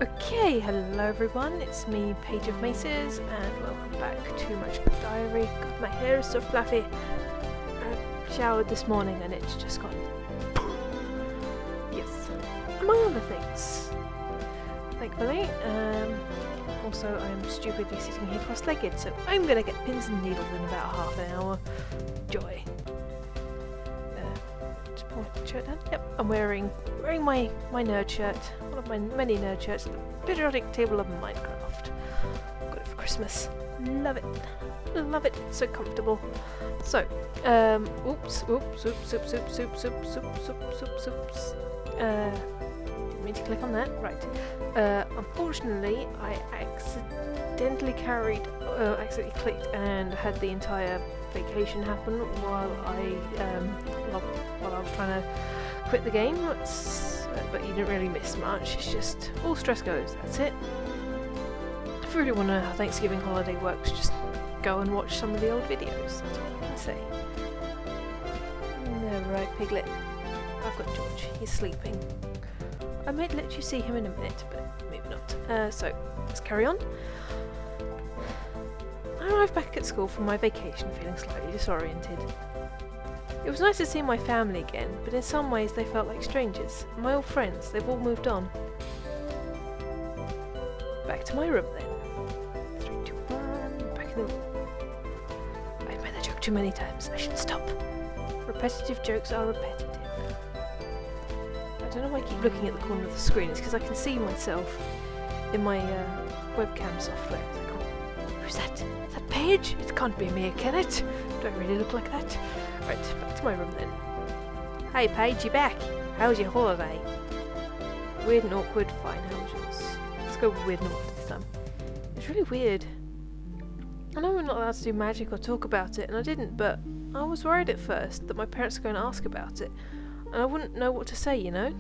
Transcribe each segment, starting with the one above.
Okay, hello everyone, it's me, Paigeofmaces, and welcome back to my diary. God, my hair is so fluffy. I showered this morning and it's just gone. Yes, among other things. Thankfully, also I'm stupidly sitting here cross-legged, so I'm gonna get pins and needles in about half an hour. Joy. Just pull my shirt down. Yep, I'm wearing my nerd shirt, one of my many nerd shirts, the periodic table of Minecraft. Got it for Christmas. Love it. Love it. It's so comfortable. So, oops. Didn't mean to click on that. Right. Unfortunately, I accidentally clicked and had the entire vacation happen while I was trying to quit the game. But you didn't really miss much. It's just all stress goes. That's it. If you really want to know how Thanksgiving holiday works, just go and watch some of the old videos. That's all I can say. No, right, Piglet. I've got George. He's sleeping. I might let you see him in a minute, but maybe not. So let's carry on. I arrived back at school from my vacation feeling slightly disoriented. It was nice to see my family again, but in some ways they felt like strangers. My old friends, they've all moved on. Back to my room then. 3, 2, 1, back in the room. I've made that joke too many times, I should stop. Repetitive jokes are repetitive. I don't know why I keep looking at the corner of the screen, it's because I can see myself in my webcam software. It's like, oh, who's that? Is that Paige? It can't be me, can it? Do I really look like that? Right, back to my room then. Hey Paige, you back? How was your holiday? Weird and awkward, fine, how was yours? Let's go with weird and awkward this time. It's really weird. I know we're not allowed to do magic or talk about it, and I didn't, but I was worried at first that my parents were going to ask about it, and I wouldn't know what to say, you know?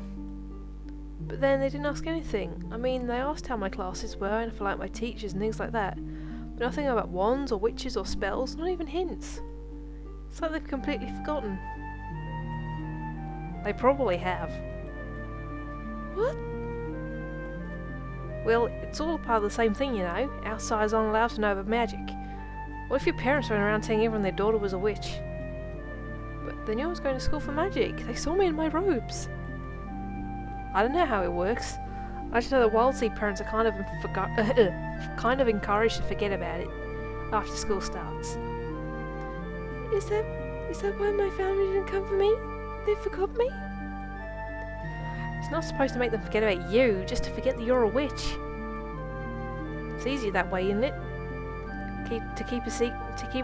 But then they didn't ask anything. I mean, they asked how my classes were and if I liked my teachers and things like that, but nothing about wands or witches or spells, not even hints. It's like they've completely forgotten. They probably have. What? Well, it's all part of the same thing, you know. Outsiders aren't allowed to know about magic. What if your parents ran around telling everyone their daughter was a witch? But they knew I was going to school for magic. They saw me in my robes. I don't know how it works. I just know that Wild Seed parents are kind of encouraged to forget about it after school starts. Is that why my family didn't come for me? They forgot me? It's not supposed to make them forget about you, just to forget that you're a witch. It's easier that way, isn't it? To keep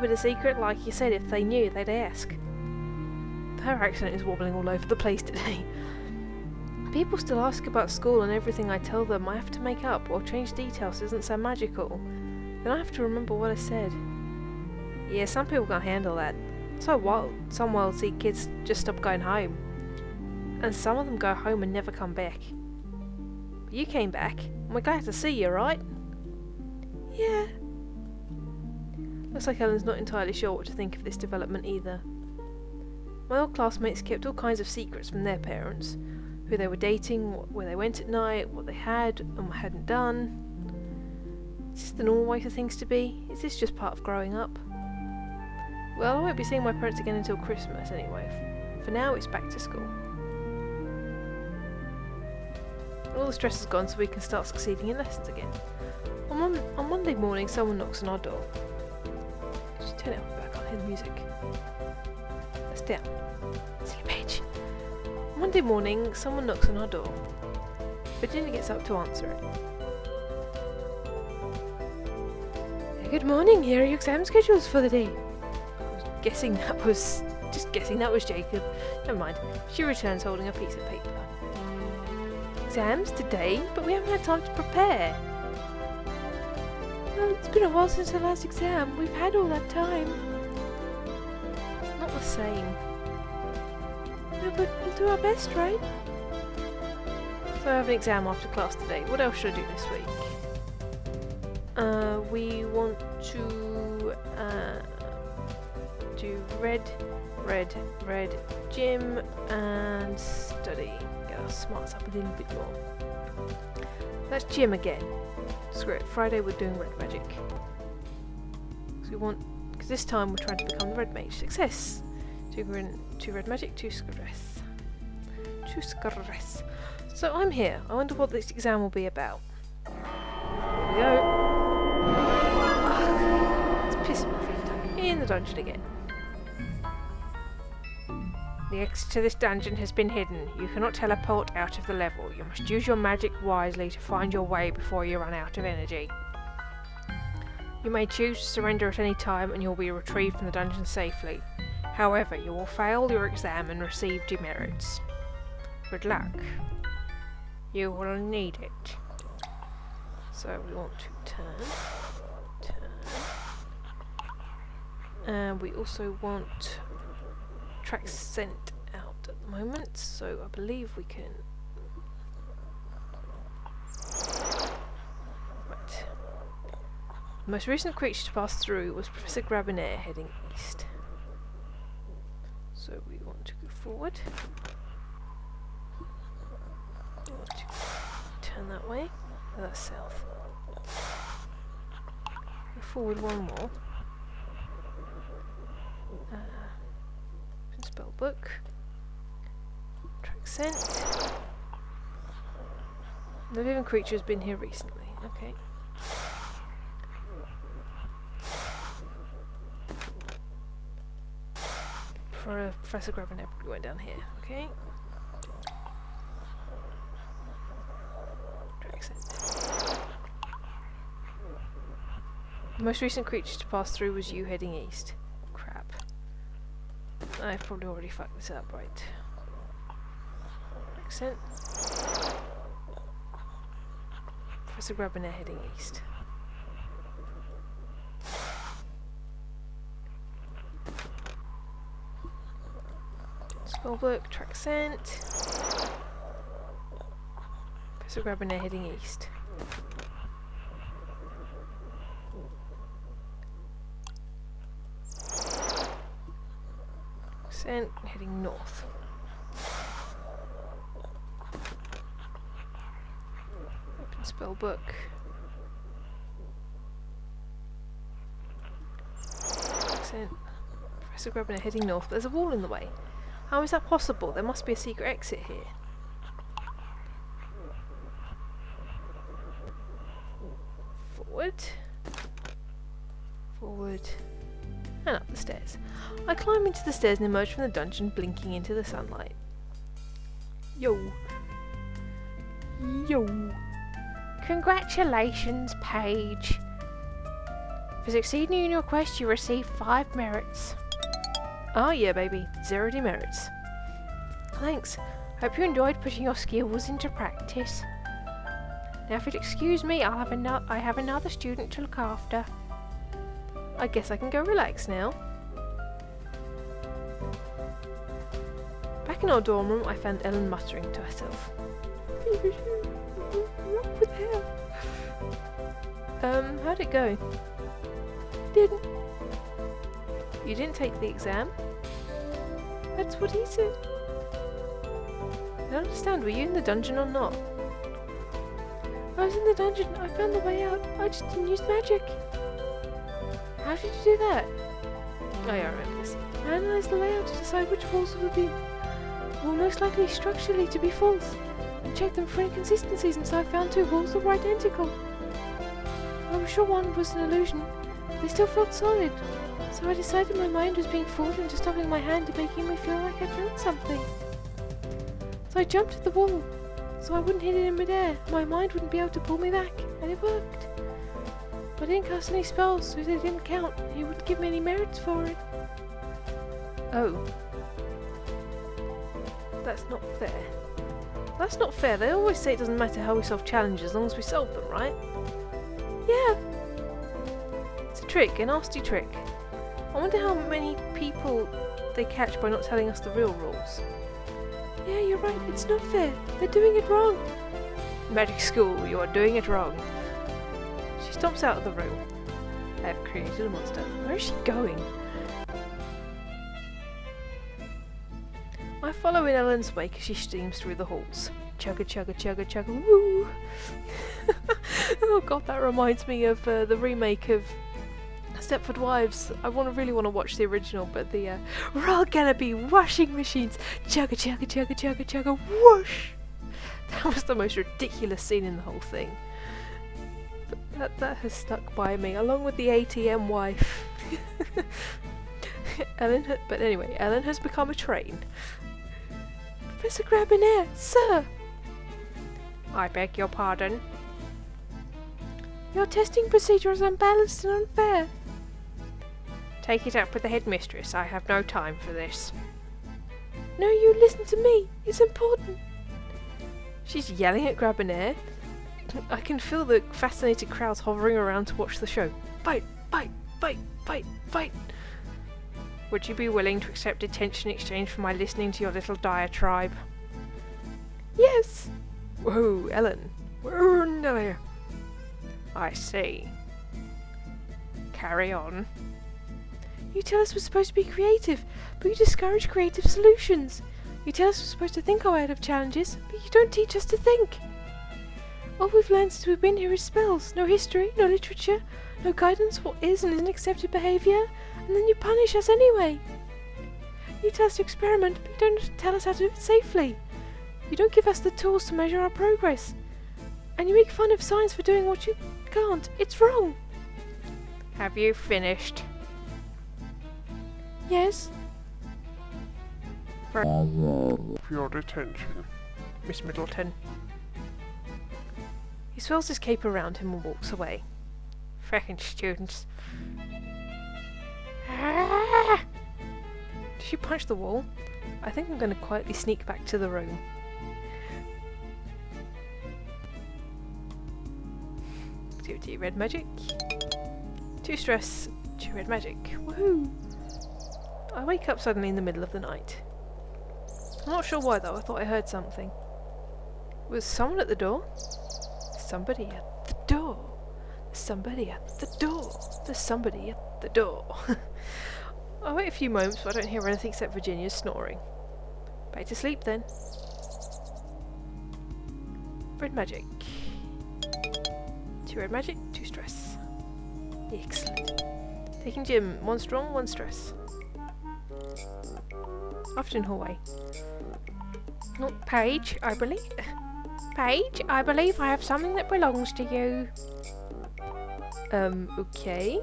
it a secret, like you said, if they knew, they'd ask. Her accent is wobbling all over the place today. People still ask about school and everything I tell them I have to make up or change details isn't so magical. Then I have to remember what I said. Yeah, some people can't handle that. Some Wild Seed kids just stop going home. And some of them go home and never come back. But you came back, and we're glad to see you, right? Yeah. Looks like Ellen's not entirely sure what to think of this development either. My old classmates kept all kinds of secrets from their parents. Who they were dating, where they went at night, what they had and what hadn't done. Is this the normal way for things to be? Is this just part of growing up? Well, I won't be seeing my parents again until Christmas anyway. For now, it's back to school. All the stress is gone so we can start succeeding in lessons again. On Monday morning, someone knocks on our door. Just turn it up, I can't hear the music. That's down. Silly Paige. Monday morning, someone knocks on our door. Virginia gets up to answer it. Good morning, here are your exam schedules for the day. Guessing that was Jacob. Never mind. She returns holding a piece of paper. Exams today, but we haven't had time to prepare. Well, it's been a while since the last exam. We've had all that time. It's not the same. No, but we'll do our best, right? So I have an exam after class today. What else should I do this week? We want to do red, gym, and study. Get our smarts up a little bit more. That's gym again. Screw it. Friday we're doing red magic. So we want, because this time we're trying to become the red mage. Success. 2 red magic, 2 stress. 2 stress. So I'm here. I wonder what this exam will be about. Here we go. Ugh, it's pissing me off every time. In the dungeon again. The exit to this dungeon has been hidden. You cannot teleport out of the level. You must use your magic wisely to find your way before you run out of energy. You may choose to surrender at any time and you will be retrieved from the dungeon safely. However, you will fail your exam and receive demerits. Good luck. You will need it. So we want to turn. And we also want tracks sent out at the moment, so I believe we can. Right. The most recent creature to pass through was Professor Grabinaire heading east. So we want to go forward. We want to turn that way. Oh, that's south. Go forward one more. Spell book. Track sent. The living creature has been here recently. Okay. For Professor Grabinaire, we went down here. Okay. Track sent. The most recent creature to pass through was you heading east. Crap. I've probably already fucked this up, right? Makes sense. Professor Grabinaire heading east. Spellbook, track sent. Professor Grabinaire heading east. Sent, heading north. Open spellbook. Sent. Professor Grabinaire heading north, but there's a wall in the way. How is that possible? There must be a secret exit here. Forward. Forward. And up the stairs. I climb into the stairs and emerge from the dungeon, blinking into the sunlight. Yo. Yo. Congratulations, Paige. For succeeding in your quest, you receive 5 merits. Oh yeah, baby. 0 demerits. Thanks. Hope you enjoyed putting your skills into practice. Now if you'll excuse me, I have another student to look after. I guess I can go relax now. Back in our dorm room, I found Ellen muttering to herself. How'd it go? Didn't. You didn't take the exam? That's what he said. I don't understand, were you in the dungeon or not? I was in the dungeon, I found the way out, I just didn't use magic. How did you do that? Oh yeah, I remember this. I analysed the layout to decide which walls would be most likely structurally to be false. I checked them for inconsistencies and so I found 2 walls that were identical. I was sure one was an illusion, but they still felt solid. So I decided my mind was being fooled into stopping my hand and making me feel like I found something. So I jumped at the wall, so I wouldn't hit it in midair. My mind wouldn't be able to pull me back, and it worked. But I didn't cast any spells, so they didn't count. He wouldn't give me any merits for it. Oh. That's not fair. That's not fair. They always say it doesn't matter how we solve challenges as long as we solve them, right? Yeah. It's a trick, a nasty trick. I wonder how many people they catch by not telling us the real rules. Yeah, you're right. It's not fair. They're doing it wrong. Magic school, you are doing it wrong. She stomps out of the room. I have created a monster. Where is she going? I follow in Ellen's wake as she steams through the halls. Chugga chugga chugga chugga woo! Oh god, that reminds me of the remake of Stepford Wives. I really want to watch the original, but the we're all gonna be washing machines. Chugga chugga chugga chugga chugga whoosh. That was the most ridiculous scene in the whole thing. But that has stuck by me, along with the ATM wife. But anyway, Ellen has become a train. Professor Grabinaire, sir! I beg your pardon? Your testing procedure is unbalanced and unfair. Take it up with the headmistress. I have no time for this. No, you listen to me. It's important. She's yelling at Grabinaire. I can feel the fascinated crowds hovering around to watch the show. Fight! Fight! Fight! Fight! Fight! Would you be willing to accept detention in exchange for my listening to your little diatribe? Yes! Whoa, Ellen. Whoa, Nelly. I see. Carry on. You tell us we're supposed to be creative, but you discourage creative solutions. You tell us we're supposed to think our way out of challenges, but you don't teach us to think. All we've learned since we've been here is spells. No history, no literature, no guidance what is and isn't accepted behaviour, and then you punish us anyway. You tell us to experiment, but you don't tell us how to do it safely. You don't give us the tools to measure our progress. And you make fun of science for doing what you can't. It's wrong. Have you finished? Yes. For your detention, Miss Middleton. He swirls his cape around him and walks away. Frickin' students. Ah! Did she punch the wall? I think I'm going to quietly sneak back to the room. Activity red magic. 2 stress, 2 red magic. Woohoo! I wake up suddenly in the middle of the night. I'm not sure why though, I thought I heard something. Was someone at the door? Somebody at the door. There's somebody at the door. There's somebody at the door. I wait a few moments but I don't hear anything except Virginia's snoring. Back to sleep then. Red magic. 2 red magic, 2 stress. Excellent. Taking gym, 1 strong, 1 stress. Afternoon hallway. Oh, Paige, I believe. Paige, I believe I have something that belongs to you. Okay.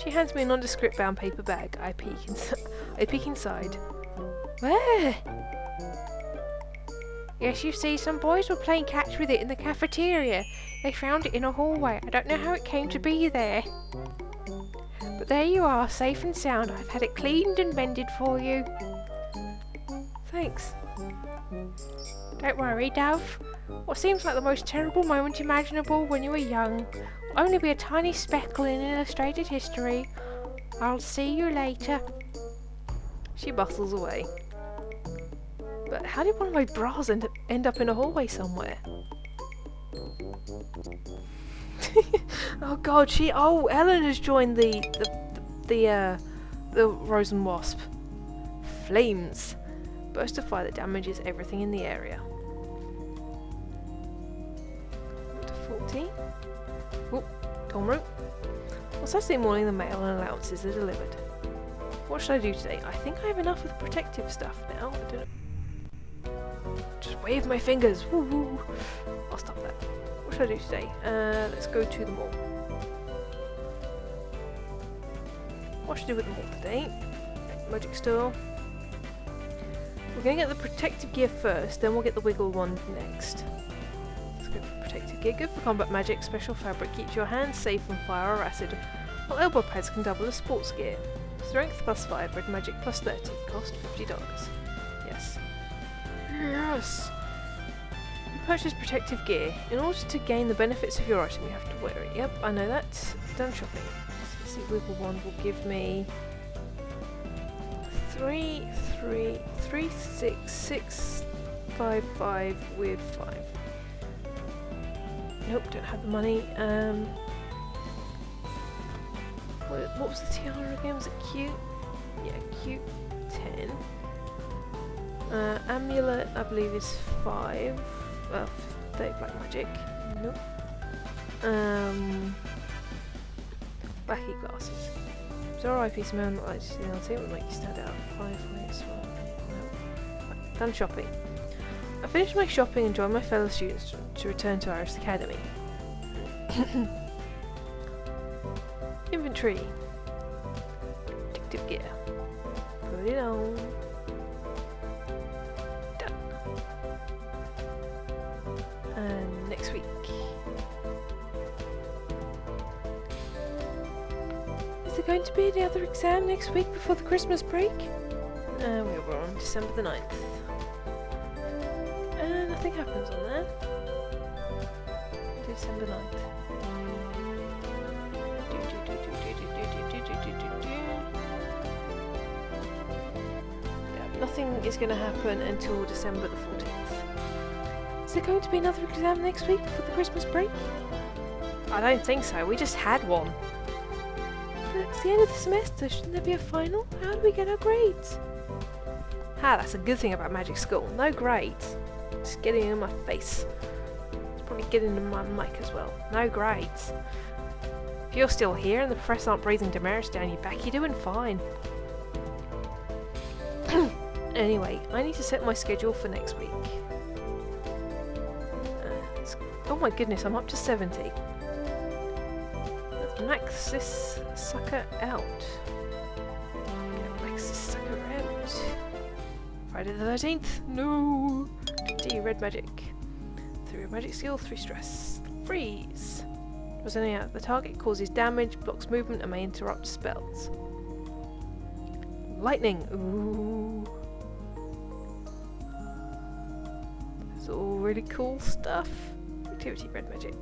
She hands me a nondescript bound paper bag. I peek inside. Where? Yes, you see, some boys were playing catch with it in the cafeteria. They found it in a hallway. I don't know how it came to be there. But there you are, safe and sound. I've had it cleaned and mended for you. Thanks. Don't worry, Dove. What seems like the most terrible moment imaginable when you were young will only be a tiny speckle in illustrated history. I'll see you later. She bustles away. But how did one of my bras end up in a hallway somewhere? Oh god, Ellen has joined the Rose and Wasp. Flames. Burst of fire that damages everything in the area. Up to 14. Oh, dorm room. On Saturday morning the mail and allowances are delivered. What should I do today? I think I have enough of the protective stuff now. I don't know. Just wave my fingers. Woo woo. I'll stop that. What should I do today? Let's go to the mall. What should I do with the mall today? Magic store. We're going to get the protective gear first, then we'll get the wiggle wand next. Let's go for protective gear. Good for combat magic. Special fabric keeps your hands safe from fire or acid, while elbow pads can double as sports gear. Strength +5, red magic +30. Cost $50. Yes. Yes! You purchase protective gear. In order to gain the benefits of your item, you have to wear it. Yep, I know that. Done shopping. Let's see, wiggle wand will give me 3, 6, 6, 5, 5 with 5. Nope, don't have the money. What was the tiara again? Was it cute? Yeah, cute. 10. Amulet, I believe, is 5. birthday, black magic. Nope. Wacky glasses. Bizarre eyepiece man that likes to see on it would make you stand out. Fireflies. Right, done shopping. I finished my shopping and joined my fellow students to return to Iris Academy. Inventory. Detective gear. Put it on. Done. And next week. Is there going to be any other exam next week before the Christmas break? We were on December the 9th. Nothing happens on there. December 9th. Yeah, nothing is going to happen until December the 14th. Is there going to be another exam next week before the Christmas break? I don't think so. We just had one. It's the end of the semester. Shouldn't there be a final? How do we get our grades? That's a good thing about magic school. No grades. It's getting in my face. It's probably getting in my mic as well. No grades. If you're still here and the professors aren't breathing demerits down your back, you're doing fine. Anyway, I need to set my schedule for next week. Oh my goodness, I'm up to 70. Let's max this sucker out. Max this sucker out. Friday the 13th. No. D, red magic. 3 red magic skill, 3 stress. Freeze. Was any out. The target causes damage, blocks movement, and may interrupt spells. Lightning. Ooh. It's all really cool stuff. Activity, red magic.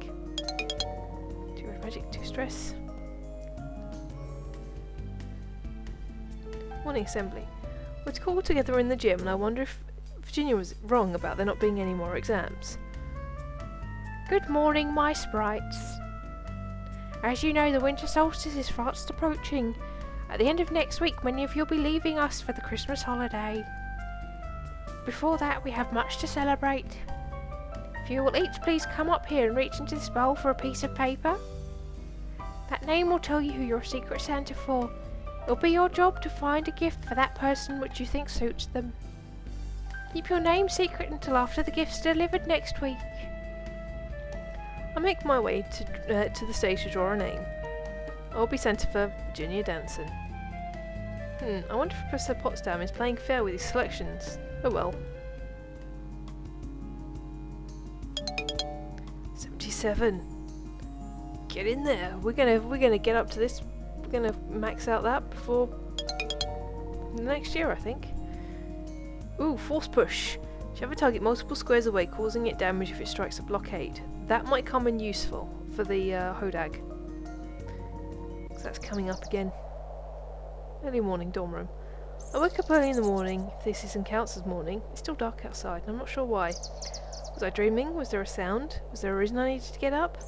2 red magic, 2 stress. Morning assembly. We're called together in the gym, and I wonder if Virginia was wrong about there not being any more exams. Good morning, my sprites. As you know, the winter solstice is fast approaching. At the end of next week, many of you will be leaving us for the Christmas holiday. Before that, we have much to celebrate. If you will each please come up here and reach into this bowl for a piece of paper. That name will tell you who you're Secret Santa for. It'll be your job to find a gift for that person which you think suits them. Keep your name secret until after the gift's delivered next week. I make my way to the stage to draw a name. I'll be Santa for Virginia Danson. I wonder if Professor Potsdam is playing fair with his selections. Oh well. 77. Get in there. We're gonna get up to this. We're gonna max out that before next year, I think. Ooh, force push. Shove a target multiple squares away, causing it damage if it strikes a blockade. That might come in useful for the Hodag. So that's coming up again. Early morning, dorm room. I woke up early in the morning, if this isn't counts as morning. It's still dark outside, and I'm not sure why. Was I dreaming? Was there a sound? Was there a reason I needed to get up?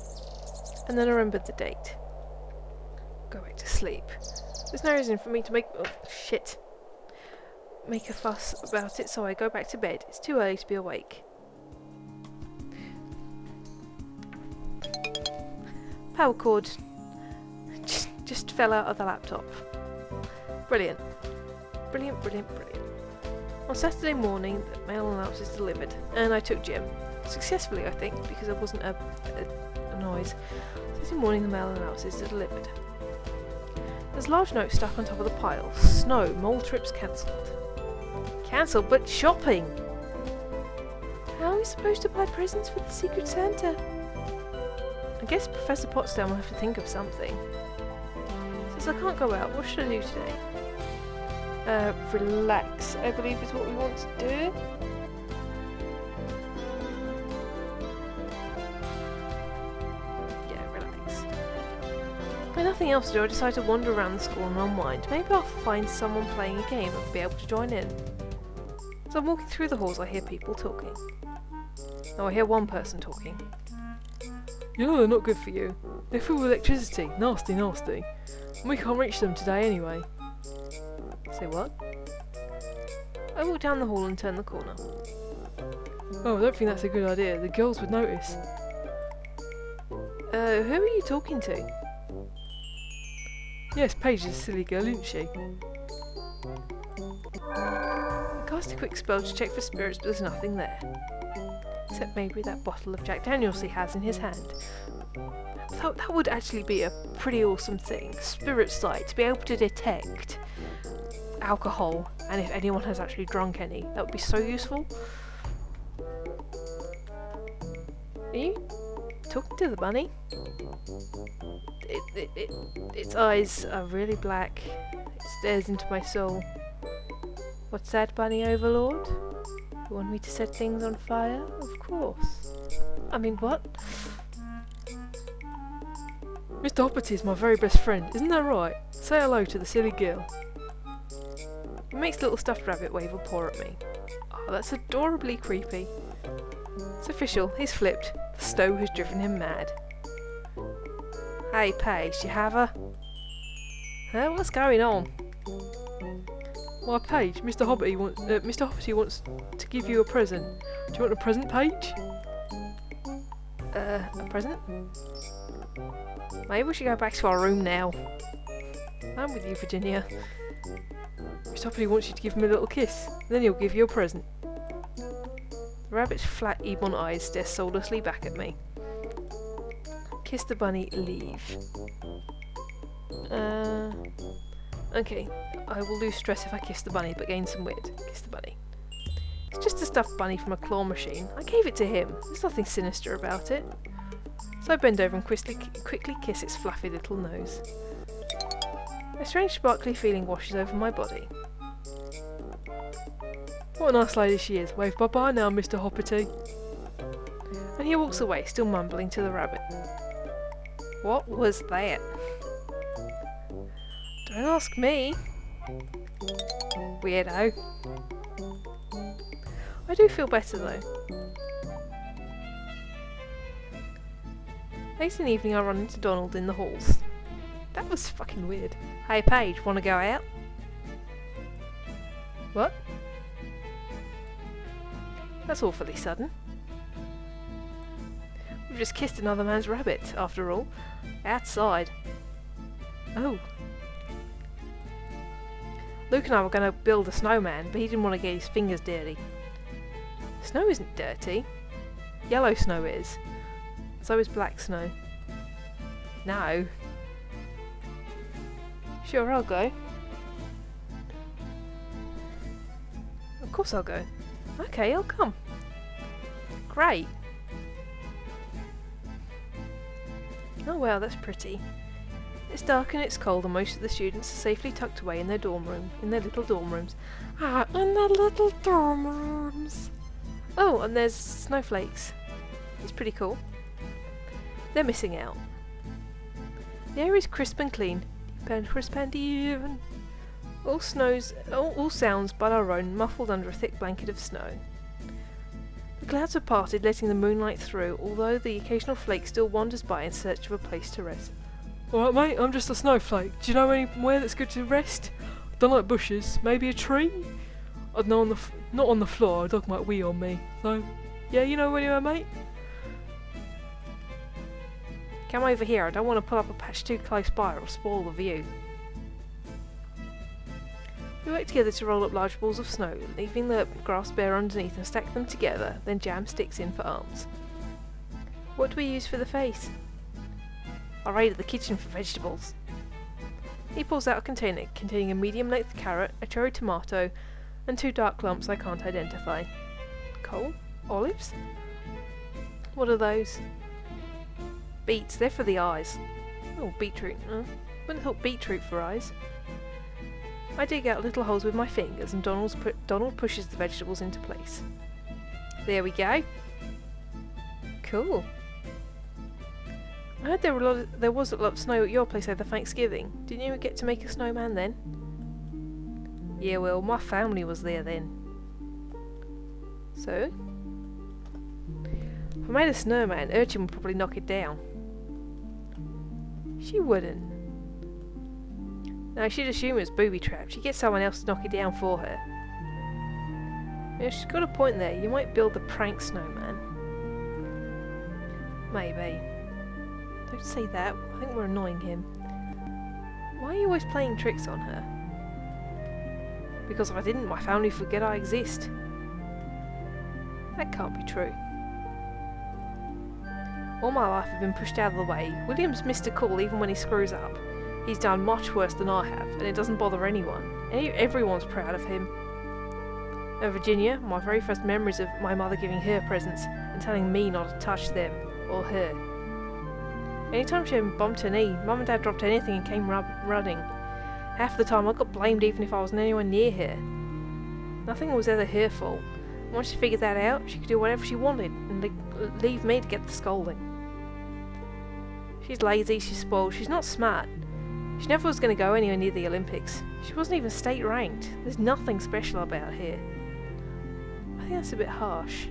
And then I remembered the date. Go back to sleep. There's no reason for me to make a fuss about it, so I go back to bed. It's too early to be awake. Power cord just fell out of the laptop. Brilliant. Brilliant, brilliant, brilliant. On Saturday morning, the mail announced is delivered, and I took gym. Successfully, I think, because there wasn't a noise. Saturday morning, the mail announced is delivered. There's a large note stuck on top of the pile. Snow, mole trips cancelled. Cancelled, but shopping! How are we supposed to buy presents for the Secret Santa? I guess Professor Potsdam will have to think of something. Since I can't go out, what should I do today? Relax, I believe is what we want to do. Yeah, relax. With nothing else to do, I decide to wander around the school and unwind. Maybe I'll find someone playing a game and be able to join in. As I'm walking through the halls, I hear people talking. Oh, I hear one person talking. You know they're not good for you. They're full of electricity. Nasty, nasty. And we can't reach them today anyway. Say what? I walk down the hall and turn the corner. Oh, I don't think that's a good idea. The girls would notice. Who are you talking to? Yes, Paige is a silly girl, isn't she? I cast a quick spell to check for spirits, but there's nothing there. Except maybe that bottle of Jack Daniels he has in his hand. That would actually be a pretty awesome thing. Spirit sight, to be able to detect alcohol, and if anyone has actually drunk any. That would be so useful. Are you talking to the bunny? Its eyes are really black. It stares into my soul. What's that, bunny overlord? You want me to set things on fire? Of course. I mean, what? Mr. Hoppity is my very best friend, isn't that right? Say hello to the silly girl. He makes little stuffed rabbit wave a paw at me. Oh, that's adorably creepy. It's official, he's flipped. The snow has driven him mad. Hey Paige, you have her? Huh? What's going on? Why, Paige, Mr. Hoppity wants to give you a present. Do you want a present, Paige? A present? Maybe we should go back to our room now. I'm with you, Virginia. Mr. Hoppity wants you to give him a little kiss, then he'll give you a present. The rabbit's flat ebon eyes stare soullessly back at me. Kiss the bunny, leave. Okay, I will lose stress if I kiss the bunny, but gain some wit. Kiss the bunny. It's just a stuffed bunny from a claw machine. I gave it to him. There's nothing sinister about it. So I bend over and quickly kiss its fluffy little nose. A strange sparkly feeling washes over my body. What a nice lady she is. Wave bye-bye now, Mr. Hoppity. And he walks away, still mumbling to the rabbit. What was that? Don't ask me. Weirdo. I do feel better though. Late in the evening I run into Donald in the halls. That was fucking weird. Hey Paige, wanna go out? What? That's awfully sudden. We've just kissed another man's rabbit, after all. Outside. Oh. Luke and I were going to build a snowman, but he didn't want to get his fingers dirty. Snow isn't dirty. Yellow snow is. So is black snow. No. Sure, I'll go. Of course I'll go. Okay, I'll come. Great. Oh wow, that's pretty. It's dark and it's cold and most of the students are safely tucked away in their little dorm rooms. Ah, in their little dorm rooms. Oh, and there's snowflakes. That's pretty cool. They're missing out. The air is crisp and clean. Deep and crisp and even. All sounds but our own, muffled under a thick blanket of snow. The clouds have parted, letting the moonlight through, although the occasional flake still wanders by in search of a place to rest. Alright mate, I'm just a snowflake. Do you know anywhere that's good to rest? I don't like bushes. Maybe a tree? I'd know not on the floor, a dog might wee on me. So, yeah, you know anywhere mate? Come over here, I don't want to pull up a patch too close by or spoil the view. We work together to roll up large balls of snow, leaving the grass bare underneath and stack them together, then jam sticks in for arms. What do we use for the face? I raided the kitchen for vegetables. He pulls out a container containing a medium-length carrot, a cherry tomato, and 2 dark lumps I can't identify. Coal? Olives? What are those? Beets, they're for the eyes. Oh, beetroot. Wouldn't have thought beetroot for eyes. I dig out little holes with my fingers and Donald pushes the vegetables into place. There we go. Cool. I heard there was a lot of snow at your place over Thanksgiving. Didn't you get to make a snowman then? Yeah, well, my family was there then. So? If I made a snowman, Urchin would probably knock it down. She wouldn't. No, she'd assume it was booby-trapped. She'd get someone else to knock it down for her. Yeah, she's got a point there. You might build the prank snowman. Maybe. Don't say that. I think we're annoying him. Why are you always playing tricks on her? Because if I didn't, my family would forget I exist. That can't be true. All my life I've been pushed out of the way. William's missed a call even when he screws up. He's done much worse than I have, and it doesn't bother anyone. Everyone's proud of him. And Virginia, my very first memories of my mother giving her presents and telling me not to touch them, or her. Anytime she bumped her knee, Mum and Dad dropped anything and came running. Half the time I got blamed even if I wasn't anywhere near her. Nothing was ever her fault. Once she figured that out, she could do whatever she wanted and leave me to get the scolding. She's lazy, she's spoiled, she's not smart. She never was going to go anywhere near the Olympics. She wasn't even state ranked. There's nothing special about her. I think that's a bit harsh.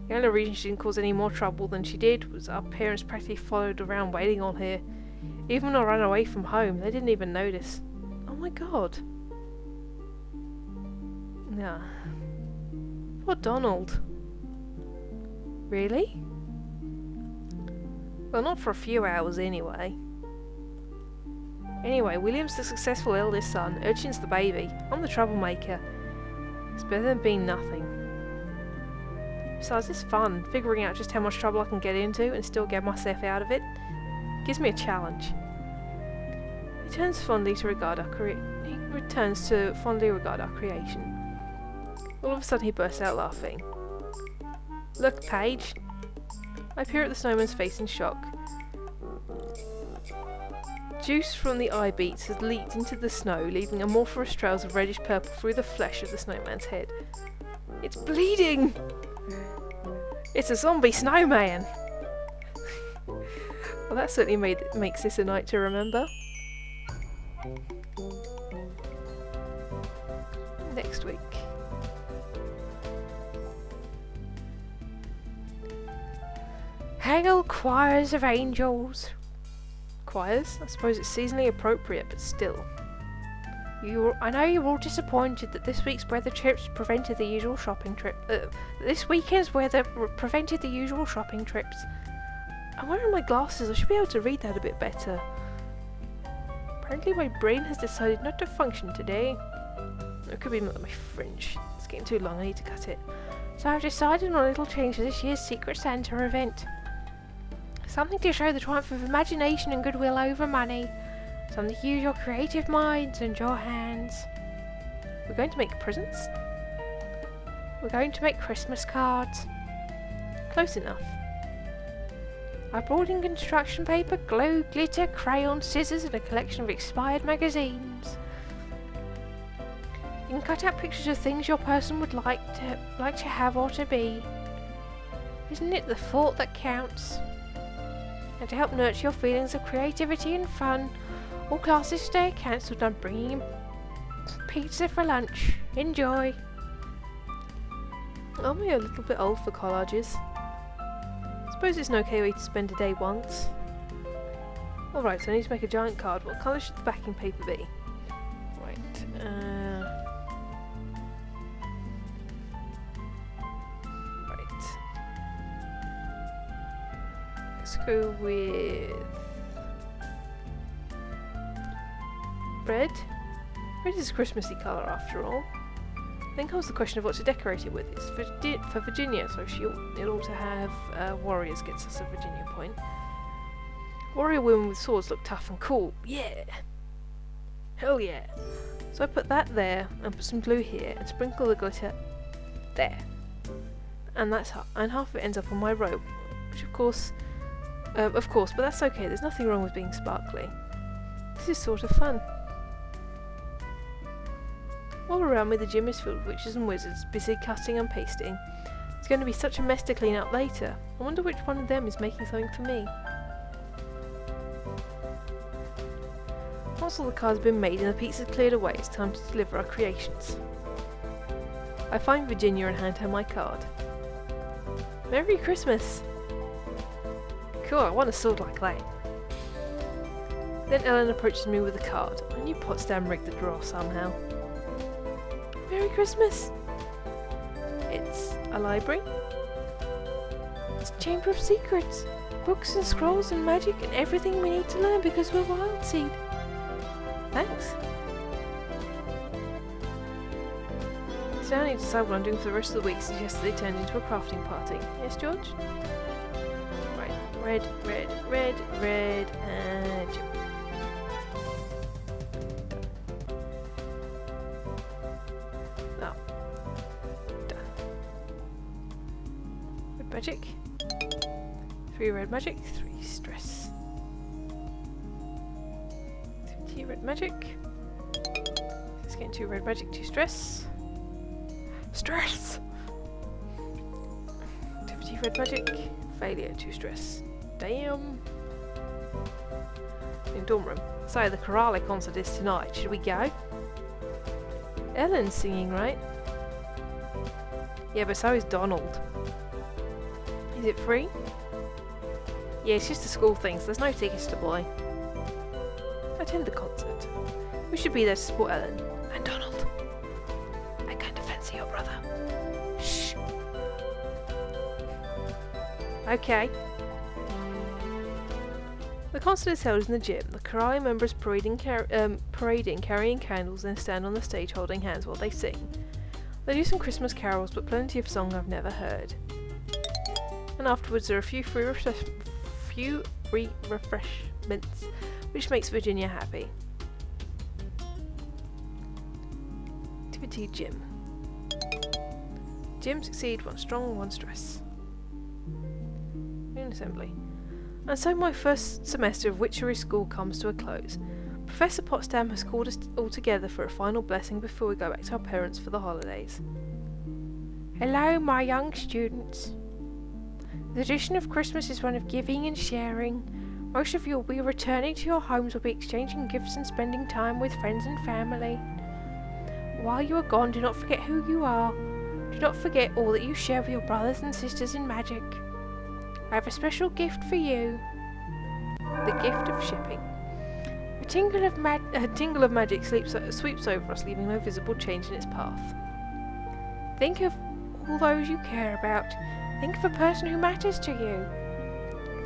The only reason she didn't cause any more trouble than she did was our parents practically followed around waiting on her. Even when I ran away from home, they didn't even notice. Oh my god. Nah. Poor Donald. Really? Well, not for a few hours anyway. Anyway, William's the successful eldest son, Urchin's the baby. I'm the troublemaker. It's better than being nothing. Besides, it's fun, figuring out just how much trouble I can get into and still get myself out of it. Gives me a challenge. He returns to fondly regard our creation. All of a sudden he bursts out laughing. Look, Paige. I peer at the snowman's face in shock. Juice from the eye beats has leaked into the snow, leaving amorphous trails of reddish purple through the flesh of the snowman's head. It's bleeding! It's a zombie snowman! Well, that certainly makes this a night to remember. Next week. Haggle choirs of angels. Choirs? I suppose it's seasonally appropriate, but still. I know you're all disappointed that this week's weather trips prevented the usual shopping trip. This weekend's weather prevented the usual shopping trips. I'm wearing my glasses. I should be able to read that a bit better. Apparently my brain has decided not to function today. It could be my fringe. It's getting too long. I need to cut it. So I've decided on a little change to this year's Secret Santa event. Something to show the triumph of imagination and goodwill over money. Something to use your creative minds and your hands. We're going to make presents? We're going to make Christmas cards. Close enough. I brought in construction paper, glue, glitter, crayons, scissors and a collection of expired magazines. You can cut out pictures of things your person would like to have or to be. Isn't it the thought that counts? And to help nurture your feelings of creativity and fun, all classes today are cancelled. I'm bringing in pizza for lunch. Enjoy. Aren't we a little bit old for collages? Suppose it's an okay way to spend a day once. Alright, so I need to make a giant card. What colour should the backing paper be? Right, let's go with red. Red is a Christmassy colour after all. Then comes the question of what to decorate it with. It's for Virginia, so it ought to have warriors gets us a Virginia point. Warrior women with swords look tough and cool. Yeah! Hell yeah! So I put that there and put some glue here and sprinkle the glitter there. And half of it ends up on my robe, which of course, but that's okay. There's nothing wrong with being sparkly. This is sort of fun. All around me the gym is filled with witches and wizards, busy cutting and pasting. It's going to be such a mess to clean up later. I wonder which one of them is making something for me. Once all the cards have been made and the pizza's cleared away, it's time to deliver our creations. I find Virginia and hand her my card. Merry Christmas! Cool, I want a sword like that. Then Ellen approaches me with a card. I knew Potsdam rigged the draw somehow. Merry Christmas! A library? It's a chamber of secrets. Books and scrolls and magic and everything we need to learn because we're Wild Seed. Thanks. So now I need to decide what I'm doing for the rest of the week since yesterday turned into a crafting party. Yes, George? Right, red, and Jim. Now, done. Red magic. 3 red magic, 3 stress. 2 red magic. Let's get 2 red magic, 2 stress. Stress! 50 red magic, failure, 2 stress. Damn! In dorm room. So the chorale concert is tonight. Should we go? Ellen's singing, right? Yeah, but so is Donald. Is it free? Yeah, it's just a school thing, so there's no tickets to buy. Attend the concert. We should be there to support Ellen. And Donald. I kinda fancy your brother. Shh. Okay. The concert is held in the gym. The chorale members parading, carrying candles, and stand on the stage holding hands while they sing. They do some Christmas carols, but plenty of song I've never heard. And afterwards there are a few free refreshments, which makes Virginia happy. Activity gym. Gym succeed, 1 strong, 1 stress. Noon assembly. And so my first semester of witchery school comes to a close. Professor Potsdam has called us all together for a final blessing before we go back to our parents for the holidays. Hello, my young students. The tradition of Christmas is one of giving and sharing. Most of you will be returning to your homes, will be exchanging gifts and spending time with friends and family. While you are gone, do not forget who you are. Do not forget all that you share with your brothers and sisters in magic. I have a special gift for you. The gift of shipping. A tingle of magic sweeps over us, leaving no visible change in its path. Think of all those you care about. Think of a person who matters to you.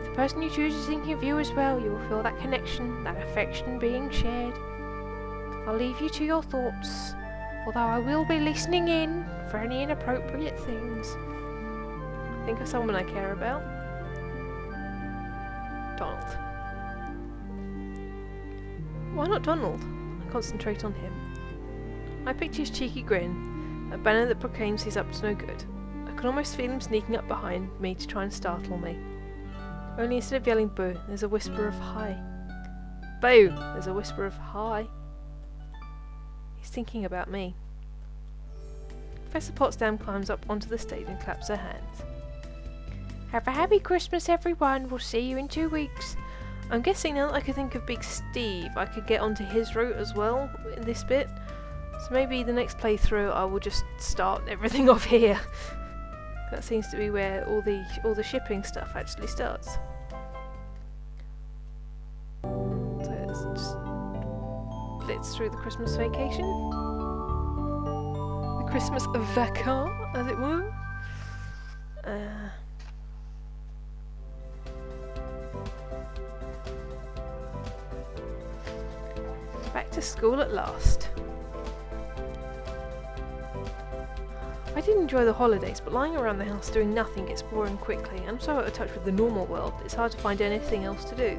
If the person you choose is thinking of you as well, you will feel that connection, that affection being shared. I'll leave you to your thoughts, although I will be listening in for any inappropriate things. Think of someone I care about. Donald. Why not Donald? I concentrate on him. I picture his cheeky grin, a banner that proclaims he's up to no good. I can almost feel him sneaking up behind me to try and startle me. Only instead of yelling boo, there's a whisper of hi. Boo! There's a whisper of hi. He's thinking about me. Professor Potsdam climbs up onto the stage and claps her hands. Have a happy Christmas, everyone. We'll see you in 2 weeks. I'm guessing now that I could think of Big Steve, I could get onto his route as well in this bit. So maybe the next playthrough I will just start everything off here. That seems to be where all the shipping stuff actually starts. So let's just blitz through the Christmas vacation. The Christmas vaca, as it were. Back to school at last. I did enjoy the holidays, but lying around the house doing nothing gets boring quickly. I'm so out of touch with the normal world, it's hard to find anything else to do.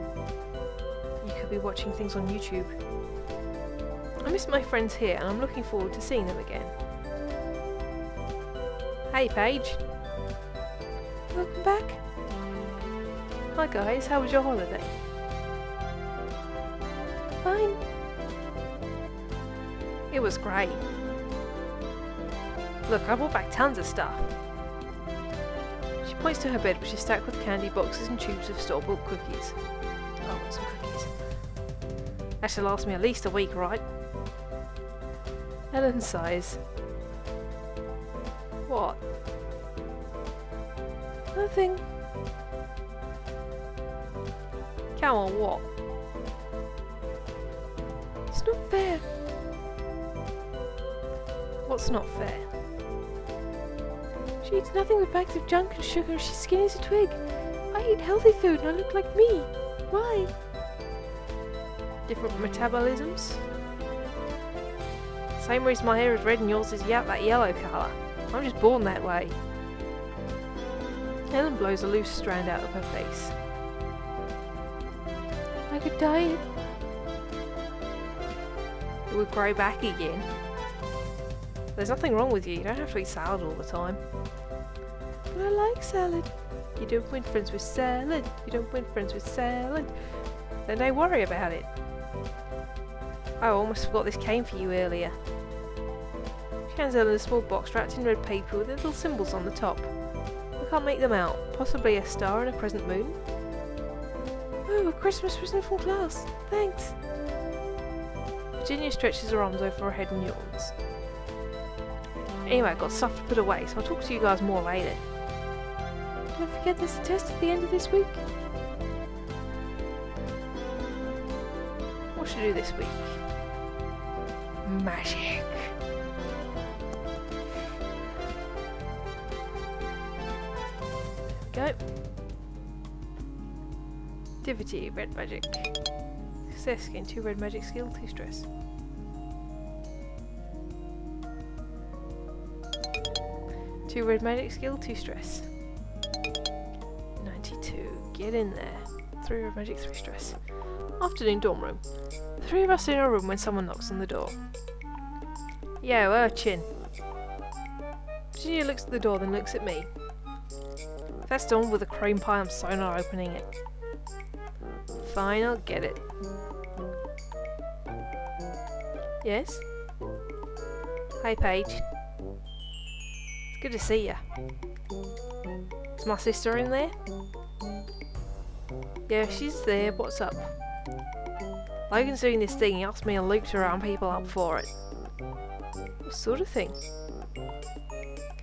You could be watching things on YouTube. I miss my friends here, and I'm looking forward to seeing them again. Hey Paige! Welcome back! Hi guys, how was your holiday? Fine. It was great. Look, I brought back tons of stuff. She points to her bed, which is stacked with candy boxes and tubes of store-bought cookies. I want some cookies. That should last me at least a week, right? Ellen sighs. What? Nothing. Come on, what? It's not fair. What's not fair? She eats nothing but bags of junk and sugar and she's skinny as a twig. I eat healthy food and I look like me. Why? Different metabolisms? Same reason my hair is red and yours is that yellow colour. I'm just born that way. Helen blows a loose strand out of her face. I could dye it. It would grow back again. There's nothing wrong with you. You don't have to eat salad all the time. But I like salad. You don't win friends with salad. You don't win friends with salad. Then don't worry about it. I almost forgot this came for you earlier. She hands Ellen a small box wrapped in red paper with little symbols on the top. I can't make them out. Possibly a star and a crescent moon. Oh, a Christmas present from class. Thanks. Virginia stretches her arms over her head and yawns. Anyway, I've got stuff to put away, so I'll talk to you guys more later. Don't forget there's a test at the end of this week. What should I do this week? Magic. There we go. Activity, red magic. Success, gain 2 red magic skill, 2 stress. Two red magic skill, 2 stress. 92. Get in there. 3 red magic, 3 stress. Afternoon dorm room. The 3 of us are in our room when someone knocks on the door. Yo, urchin. Virginia looks at the door, then looks at me. If that's done with a cream pie, I'm so not opening it. Fine, I'll get it. Yes? Hi, Paige. Good to see ya. Is my sister in there? Yeah, she's there. What's up? Logan's doing this thing. He asked me and Luke to round people up for it. What sort of thing?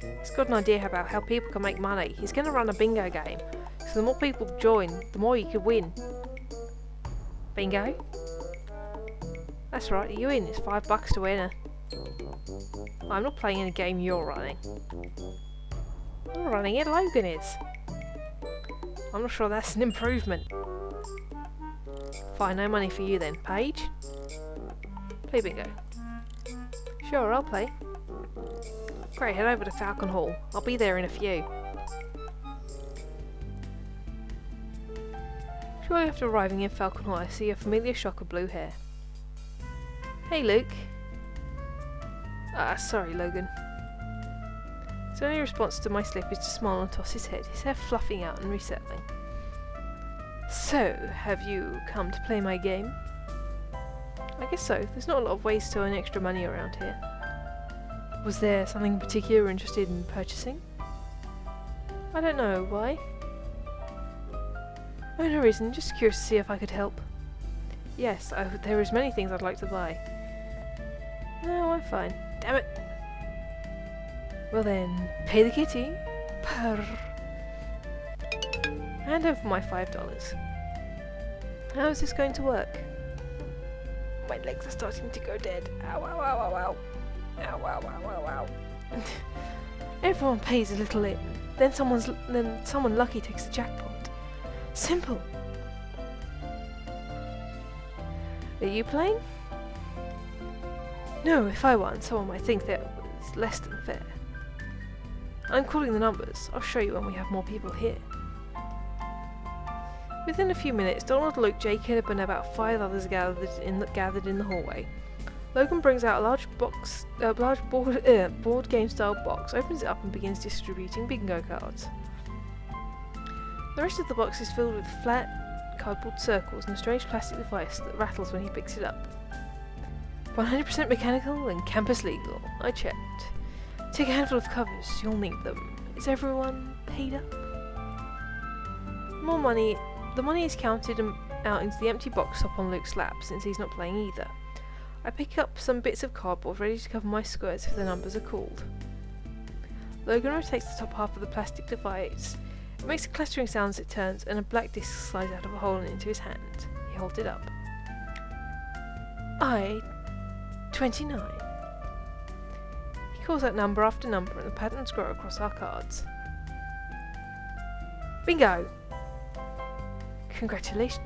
He's got an idea about how people can make money. He's going to run a bingo game. So the more people join, the more you could win. Bingo? That's right, you win. It's $5 to enter. I'm not playing in a game you're running. I'm not running it, Logan is. I'm not sure that's an improvement. Fine, no money for you then. Paige? Play bingo. Sure, I'll play. Great, head over to Falcon Hall. I'll be there in a few. Shortly after arriving in Falcon Hall, I see a familiar shock of blue hair. Hey, Luke. Sorry, Logan. His only response to my slip is to smile and toss his head, his hair fluffing out and resettling. So, have you come to play my game? I guess so. There's not a lot of ways to earn extra money around here. Was there something in particular you're interested in purchasing? I don't know. Why? Oh, no reason. Just curious to see if I could help. Yes, there is many things I'd like to buy. No, I'm fine. Damn it! Well then, pay the kitty. Purr. Hand over my $5. How is this going to work? My legs are starting to go dead. Ow, ow, ow, ow, ow. Ow, ow, ow, ow, ow. Everyone pays a little in. Then someone lucky takes the jackpot. Simple. Are you playing? No, if I won, someone might think that was less than fair. I'm calling the numbers. I'll show you when we have more people here. Within a few minutes, Donald, Luke, Jay, Caleb, and about 5 others gathered in the hallway. Logan brings out a large board game style box, opens it up and begins distributing bingo cards. The rest of the box is filled with flat cardboard circles and a strange plastic device that rattles when he picks it up. 100% mechanical and campus legal. I checked. Take a handful of covers, you'll need them. Is everyone paid up? More money. The money is counted out into the empty box top on Luke's lap, since he's not playing either. I pick up some bits of cardboard ready to cover my squares if the numbers are called. Logan rotates the top half of the plastic device. It makes a clattering sound as it turns, and a black disc slides out of a hole and into his hand. He holds it up. 29. He calls out number after number and the patterns grow across our cards. Bingo! Congratulations.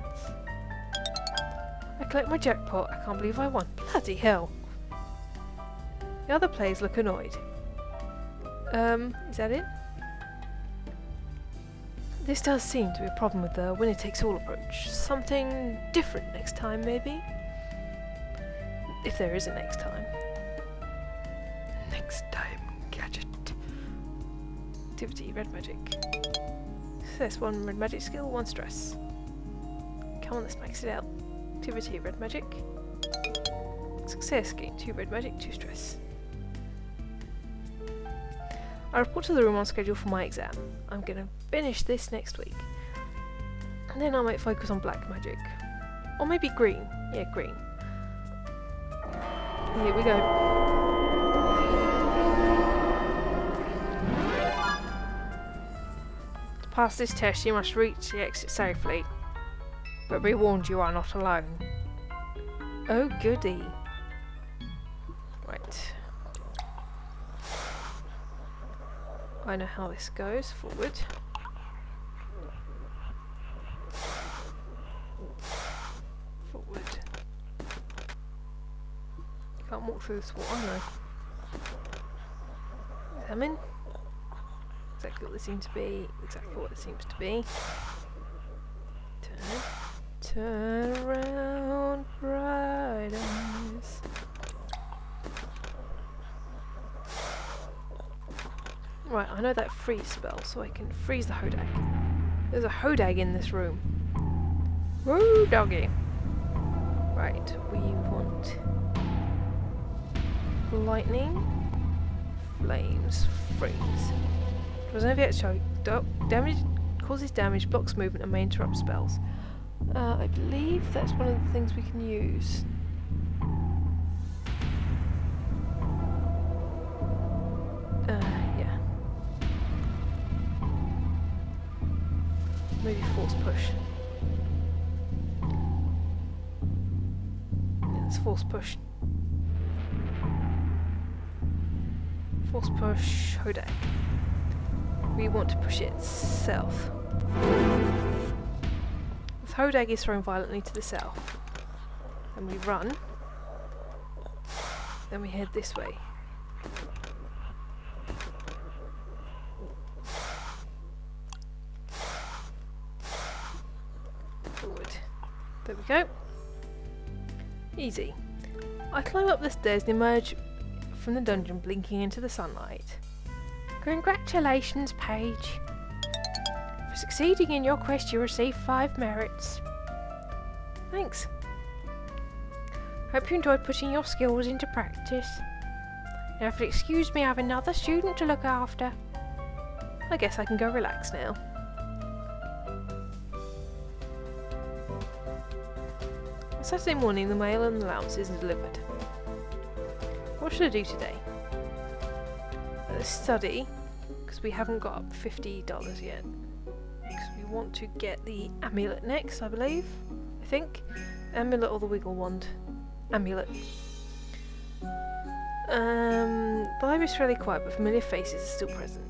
I collect my jackpot. I can't believe I won. Bloody hell. The other players look annoyed. Is that it? This does seem to be a problem with the winner-takes-all approach. Something different next time, maybe? If there is a next time. Next time, gadget. Activity, red magic. Success, 1 red magic skill, 1 stress. Come on, let's max it out. Activity, red magic. Success, gain 2 red magic, 2 stress. I report to the room on schedule for my exam. I'm gonna finish this next week. And then I might focus on black magic. Or maybe green. Yeah, green. Here we go. To pass this test, you must reach the exit safely. But be warned, you are not alone. Oh goody. Right. I know how this goes. Forward. Forward. Can't walk through this wall, no. Examine. Exactly what it seems to be. Exactly what it seems to be. Turn. Turn around, bright eyes. Right, I know that freeze spell, so I can freeze the hodag. There's a hodag in this room. Woo, doggy. Right, we want lightning, flames, freeze. Draws an heavy show. Damage causes damage, blocks movement, and may interrupt spells. I believe that's one of the things we can use. Yeah. Maybe force push. Yeah, let's force push. Force push hodag. We want to push it south. The hodag is thrown violently to the south. And we run. Then we head this way. Forward. There we go. Easy. I climb up the stairs and emerge from the dungeon blinking into the sunlight. Congratulations, Paige. For succeeding in your quest, you receive 5 merits. Thanks. Hope you enjoyed putting your skills into practice. Now if you'll excuse me, I have another student to look after. I guess I can go relax now. On Saturday morning, the mail and allowances are delivered. What should I do today? Let's study, because we haven't got up $50 yet. Because we want to get the amulet next, I believe. I think. Amulet or the wiggle wand. Amulet. The library's fairly quiet, but familiar faces are still present.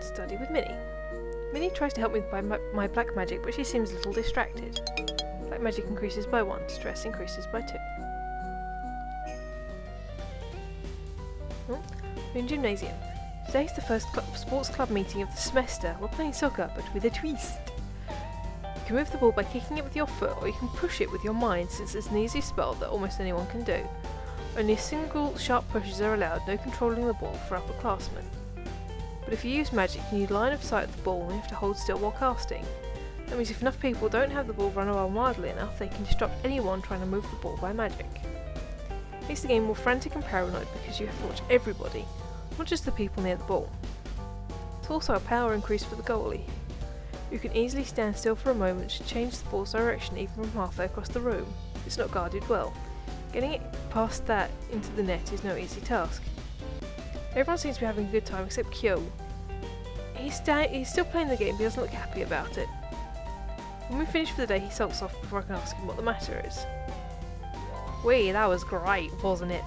Study with Minnie. Minnie tries to help me with my black magic, but she seems a little distracted. Black magic increases by 1, stress increases by 2. Oh, we're in gymnasium. Today's the first sports club meeting of the semester. We're playing soccer, but with a twist. You can move the ball by kicking it with your foot, or you can push it with your mind, since it's an easy spell that almost anyone can do. Only single sharp pushes are allowed, no controlling the ball for upperclassmen. But if you use magic, you need line of sight of the ball and you have to hold still while casting. That means if enough people don't have the ball run around wildly enough, they can disrupt anyone trying to move the ball by magic. It makes the game more frantic and paranoid because you have to watch everybody, not just the people near the ball. It's also a power increase for the goalie. You can easily stand still for a moment to change the ball's direction even from halfway across the room. It's not guarded well. Getting it past that into the net is no easy task. Everyone seems to be having a good time except Kyo. He's still playing the game but he doesn't look happy about it. When we finish for the day he sulks off before I can ask him what the matter is. Wee, that was great, wasn't it?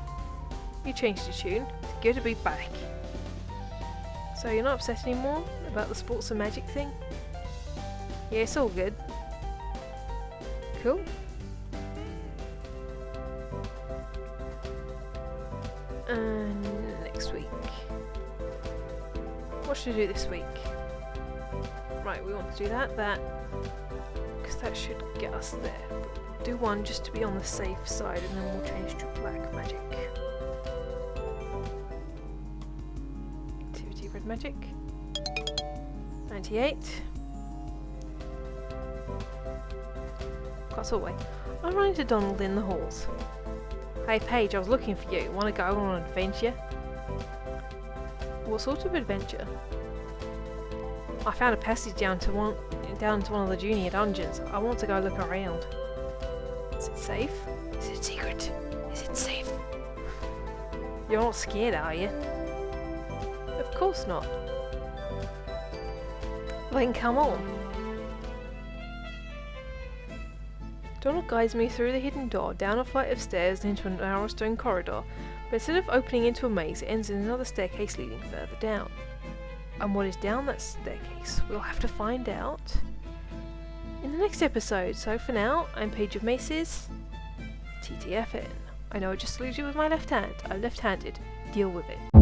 You changed your tune. good to be back. So you're not upset anymore about the sports and magic thing? Yeah, it's all good. Cool. And next week. What should I do this week? Right, we want to do that, because that should get us there. But do one just to be on the safe side, and then we'll change to black magic. Activity red magic. 98. Got away. I ran into Donald in the halls. Hey Paige, I was looking for you. Want to go on an adventure? What sort of adventure? I found a passage down to one of the junior dungeons. I want to go look around. Is it safe? Is it secret? Is it safe? You're not scared, are you? Of course not. Then come on. Donald guides me through the hidden door, down a flight of stairs and into a narrow stone corridor, but instead of opening into a maze, it ends in another staircase leading further down. And what is down that staircase, we'll have to find out in the next episode. So for now, I'm Paigeofmaces, TTFN. I know I just saluted you with my left hand. I'm left-handed. Deal with it.